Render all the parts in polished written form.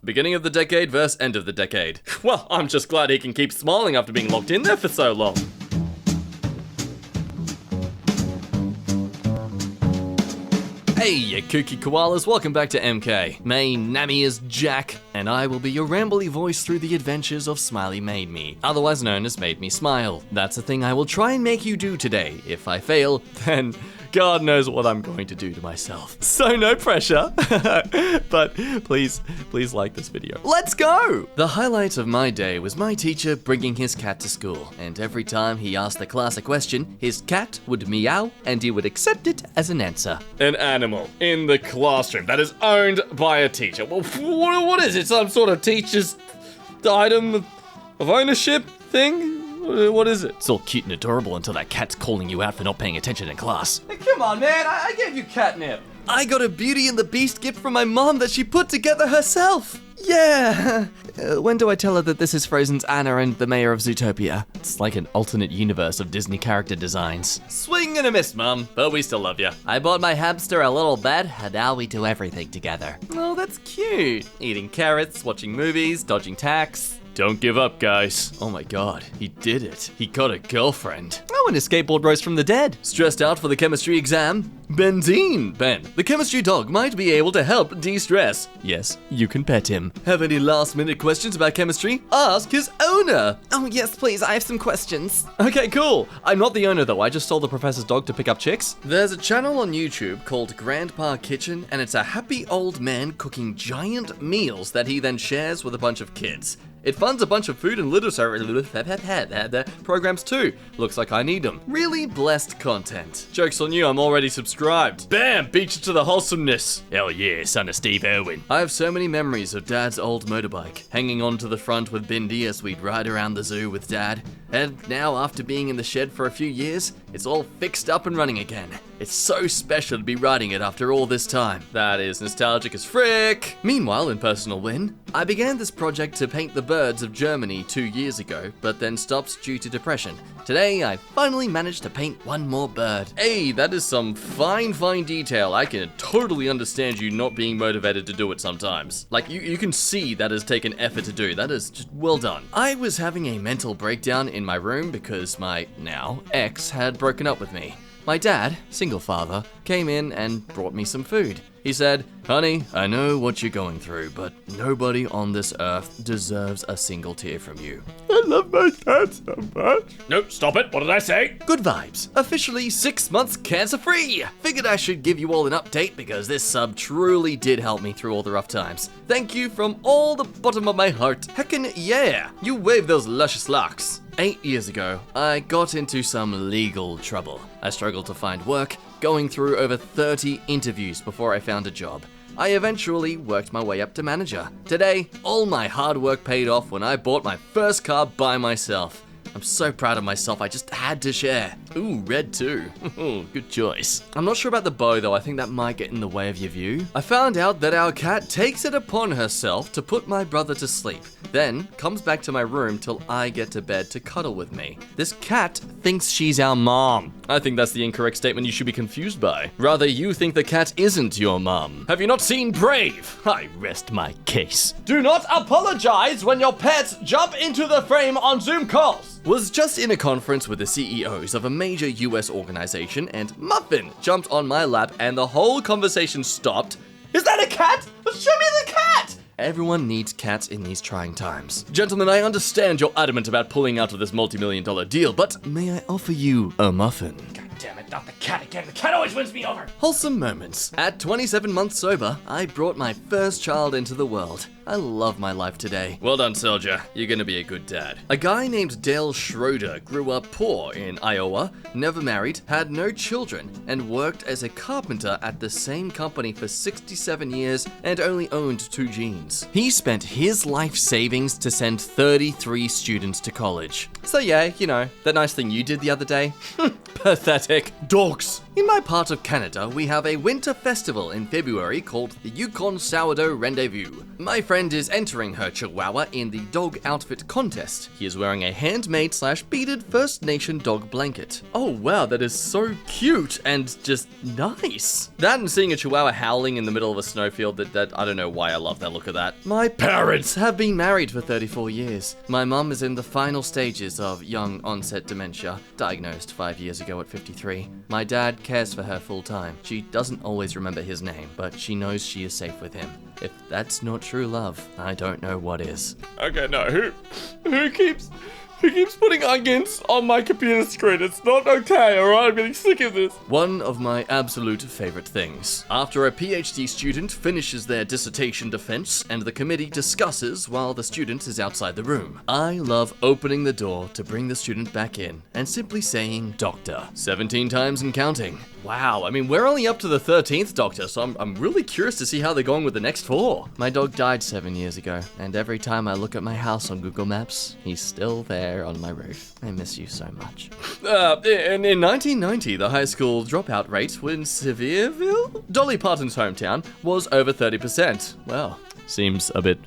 Beginning of the decade versus end of the decade. Well, I'm just glad he can keep smiling after being locked in there for so long. Hey, you kooky koalas, welcome back to EmKay. My name is Jack, and I will be your rambly voice through the adventures of Smiley Made Me, otherwise known as Made Me Smile. That's a thing I will try and make you do today. If I fail, then God knows what I'm going to do to myself. So no pressure, but please like this video. Let's go! The highlight of my day was my teacher bringing his cat to school, and every time he asked the class a question, his cat would meow and he would accept it as an answer. An animal in the classroom that is owned by a teacher. Well, what is it? Some sort of teacher's item of ownership thing? What is it? It's all cute and adorable until that cat's calling you out for not paying attention in class. Hey, come on, man. I gave you catnip. I got a Beauty and the Beast gift from my mom that she put together herself. Yeah. When do I tell her that this is Frozen's Anna and the mayor of Zootopia? It's like an alternate universe of Disney character designs. Swing and a miss, Mum, but we still love you. I bought my hamster a little bed, and now we do everything together. Oh, that's cute. Eating carrots, watching movies, dodging tax. Don't give up, guys. Oh my god, he did it. He got a girlfriend. Oh, and his skateboard rose from the dead. Stressed out for the chemistry exam? Benzine. Ben, the chemistry dog might be able to help de-stress. Yes, you can pet him. Have any last-minute questions about chemistry? Ask his owner. Oh, yes, please, I have some questions. Okay, cool. I'm not the owner, though. I just stole the professor's dog to pick up chicks. There's a channel on YouTube called Grandpa Kitchen, and it's a happy old man cooking giant meals that he then shares with a bunch of kids. It funds a bunch of food and literature programs too. Looks like I need them. Really blessed content. Joke's on you, I'm already subscribed. Bam! Beat you to the wholesomeness. Hell yeah, son of Steve Irwin. I have so many memories of Dad's old motorbike, hanging onto the front with Bindi as we'd ride around the zoo with Dad. And now, after being in the shed for a few years, it's all fixed up and running again. It's so special to be riding it after all this time. That is nostalgic as frick. Meanwhile, in personal win, I began this project to paint the birds of Germany 2 years ago, but then stopped due to depression. Today, I finally managed to paint one more bird. Hey, that is some fine detail. I can totally understand you not being motivated to do it sometimes. Like, you can see that has taken effort to do. That is just well done. I was having a mental breakdown in my room because my, now, ex had broken up with me. My dad, single father, came in and brought me some food. He said, "Honey, I know what you're going through, but nobody on this earth deserves a single tear from you." I love my dad so much. Nope, stop it. What did I say? Good vibes. Officially 6 months cancer-free. Figured I should give you all an update because this sub truly did help me through all the rough times. Thank you from all the bottom of my heart. Heckin' yeah. You wave those luscious locks. 8 years ago, I got into some legal trouble. I struggled to find work, going through over 30 interviews before I found a job. I eventually worked my way up to manager. Today, all my hard work paid off when I bought my first car by myself. I'm so proud of myself, I just had to share. Ooh, red too. Good choice. I'm not sure about the bow though, I think that might get in the way of your view. I found out that our cat takes it upon herself to put my brother to sleep, then comes back to my room till I get to bed to cuddle with me. This cat thinks she's our mom. I think that's the incorrect statement you should be confused by. Rather, you think the cat isn't your mom. Have you not seen Brave? I rest my case. Do not apologize when your pets jump into the frame on Zoom calls. Was just in a conference with the CEOs of a major US organization and Muffin jumped on my lap and the whole conversation stopped. Is that a cat? Show me the cat! Everyone needs cats in these trying times. Gentlemen, I understand you're adamant about pulling out of this multi-million-dollar deal, but may I offer you a muffin? God damn it, not the cat again. The cat always wins me over. Wholesome moments. At 27 months sober, I brought my first child into the world. I love my life today. Well done, soldier. You're gonna be a good dad. A guy named Dale Schroeder grew up poor in Iowa, never married, had no children, and worked as a carpenter at the same company for 67 years and only owned 2 jeans. He spent his life savings to send 33 students to college. So yeah, you know, that nice thing you did the other day? Pathetic. Dogs. In my part of Canada, we have a winter festival in February called the Yukon Sourdough Rendezvous. My friend is entering her Chihuahua in the dog outfit contest. He is wearing a handmade/beaded First Nation dog blanket. Oh wow, that is so cute and just nice. That and seeing a Chihuahua howling in the middle of a snowfield, that I don't know why I love that look of that. My parents have been married for 34 years. My mom is in the final stages of young onset dementia, diagnosed 5 years ago at 53. My dad cares for her full time. She doesn't always remember his name, but she knows she is safe with him. If that's not true love, I don't know what is. Okay, no, who keeps putting onions on my computer screen? It's not okay, alright? I'm getting sick of this. One of my absolute favorite things. After a PhD student finishes their dissertation defense and the committee discusses while the student is outside the room, I love opening the door to bring the student back in and simply saying, "Doctor," 17 times and counting. Wow, I mean, we're only up to the 13th Doctor, so I'm really curious to see how they're going with the next 4. My dog died 7 years ago, and every time I look at my house on Google Maps, he's still there on my roof. I miss you so much. In 1990, the high school dropout rate in Sevierville, Dolly Parton's hometown, was over 30%. Well, seems a bit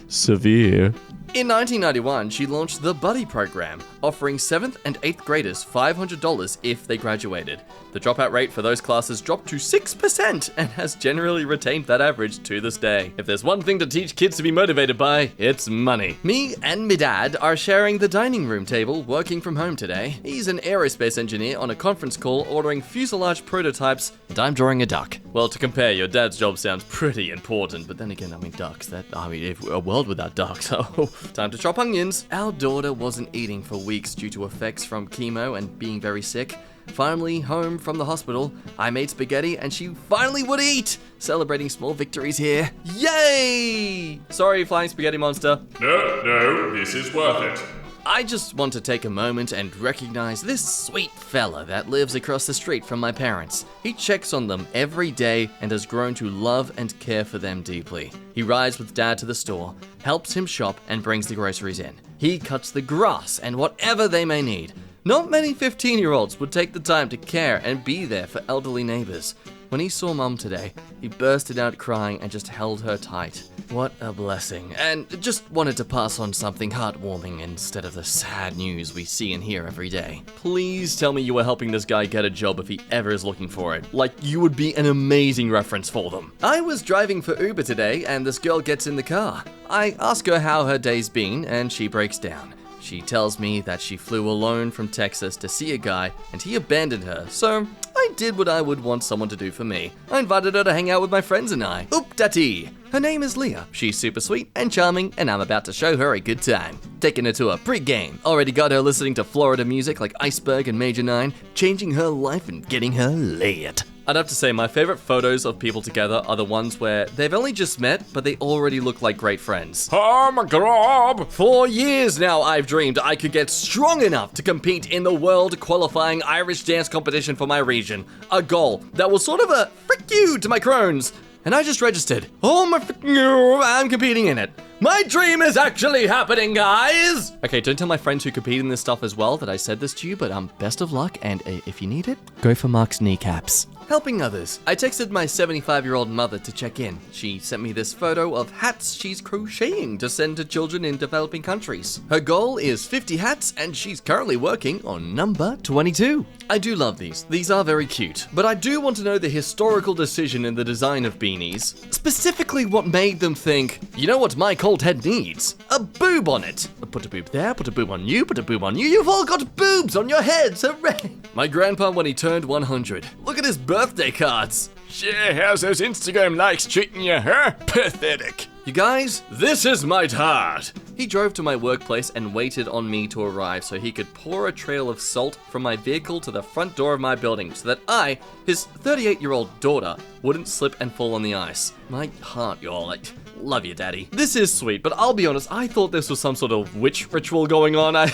severe. In 1991, she launched the Buddy program, offering 7th and 8th graders $500 if they graduated. The dropout rate for those classes dropped to 6% and has generally retained that average to this day. If there's one thing to teach kids to be motivated by, it's money. Me and my dad are sharing the dining room table working from home today. He's an aerospace engineer on a conference call ordering fuselage prototypes, and I'm drawing a duck. Well, to compare, your dad's job sounds pretty important, but then again, I mean, ducks. If a world without ducks, oh. Time to chop onions. Our daughter wasn't eating for weeks due to effects from chemo and being very sick. Finally, home from the hospital, I made spaghetti and she finally would eat! Celebrating small victories here. Yay! Sorry, flying spaghetti monster. No, this is worth it. I just want to take a moment and recognize this sweet fella that lives across the street from my parents. He checks on them every day and has grown to love and care for them deeply. He rides with Dad to the store, helps him shop, and brings the groceries in. He cuts the grass and whatever they may need. Not many 15-year-olds would take the time to care and be there for elderly neighbors. When he saw Mum today, he bursted out crying and just held her tight. What a blessing. And just wanted to pass on something heartwarming instead of the sad news we see and hear every day. Please tell me you are helping this guy get a job if he ever is looking for it. Like, you would be an amazing reference for them. I was driving for Uber today and this girl gets in the car. I ask her how her day's been and she breaks down. She tells me that she flew alone from Texas to see a guy and he abandoned her, so I did what I would want someone to do for me. I invited her to hang out with my friends and I. Oop-datty! Her name is Leah. She's super sweet and charming, and I'm about to show her a good time. Taking her to a pre-game. Already got her listening to Florida music like Iceberg and Major 9, changing her life and getting her laid. I'd have to say my favorite photos of people together are the ones where they've only just met, but they already look like great friends. Oh my god! For years now, I've dreamed I could get strong enough to compete in the world qualifying Irish dance competition for my region. A goal that was sort of a frick you to my crones. And I just registered. Oh my freaking you, I'm competing in it. My dream is actually happening, guys! Okay, don't tell my friends who compete in this stuff as well that I said this to you, but best of luck, and if you need it, go for Mark's kneecaps. Helping others. I texted my 75-year-old mother to check in. She sent me this photo of hats she's crocheting to send to children in developing countries. Her goal is 50 hats, and she's currently working on number 22. I do love these. These are very cute. But I do want to know the historical decision in the design of beanies. Specifically what made them think, you know what my cold head needs? A boob on it. Put a boob there, put a boob on you, put a boob on you. You've all got boobs on your heads, hooray! My grandpa when he turned 100. Look at his birthday cards. Share how's those Instagram likes treating you, huh? Pathetic. You guys, this is my dad. He drove to my workplace and waited on me to arrive so he could pour a trail of salt from my vehicle to the front door of my building so that I, his 38-year-old daughter, wouldn't slip and fall on the ice. My heart, y'all. Love you, Daddy. This is sweet, but I'll be honest, I thought this was some sort of witch ritual going on. I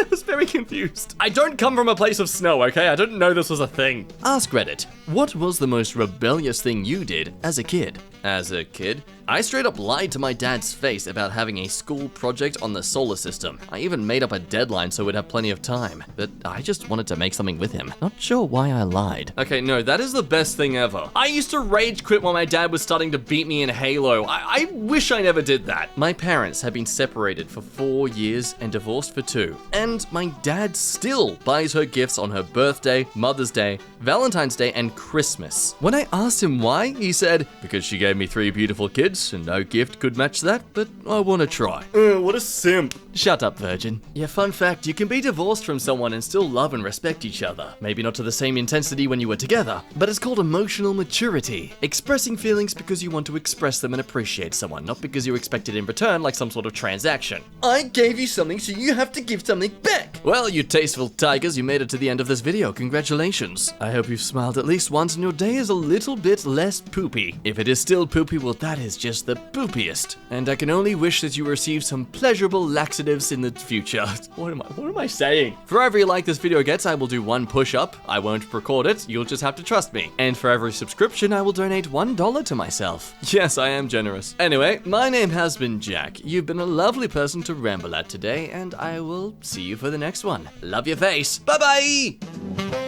was very confused. I don't come from a place of snow, okay? I didn't know this was a thing. Ask Reddit, What was the most rebellious thing you did as a kid? As a kid, I straight up lied to my dad's face about having a school project on the solar system. I even made up a deadline so we'd have plenty of time, but I just wanted to make something with him. Not sure why I lied. Okay, no, that is the best thing ever. I used to rage quit while my dad was starting to beat me in Halo. I wish I never did that. My parents have been separated for 4 years and divorced for 2. And my dad still buys her gifts on her birthday, Mother's Day, Valentine's Day, and Christmas. When I asked him why, he said, because she gave me 3 beautiful kids and no gift could match that, but I want to try. What a simp. Shut up, virgin. Yeah, fun fact, you can be divorced from someone and still love and respect each other. Maybe not to the same intensity when you were together, but it's called emotional maturity. Expressing feelings because you want to express them and appreciate someone, not because you expect it in return like some sort of transaction. I gave you something, so you have to give something back. Well, you tasteful tigers, you made it to the end of this video. Congratulations. I hope you've smiled at least once and your day is a little bit less poopy. If it is still poopy, well, that is just the poopiest. And I can only wish that you receive some pleasurable laxatives in the future. What am I saying? For every like this video gets, I will do 1 push-up. I won't record it, you'll just have to trust me. And for every subscription, I will donate $1 to myself. Yes, I am generous. Anyway, my name has been Jack. You've been a lovely person to ramble at today, and I will see you for the next one. Love your face. Bye-bye!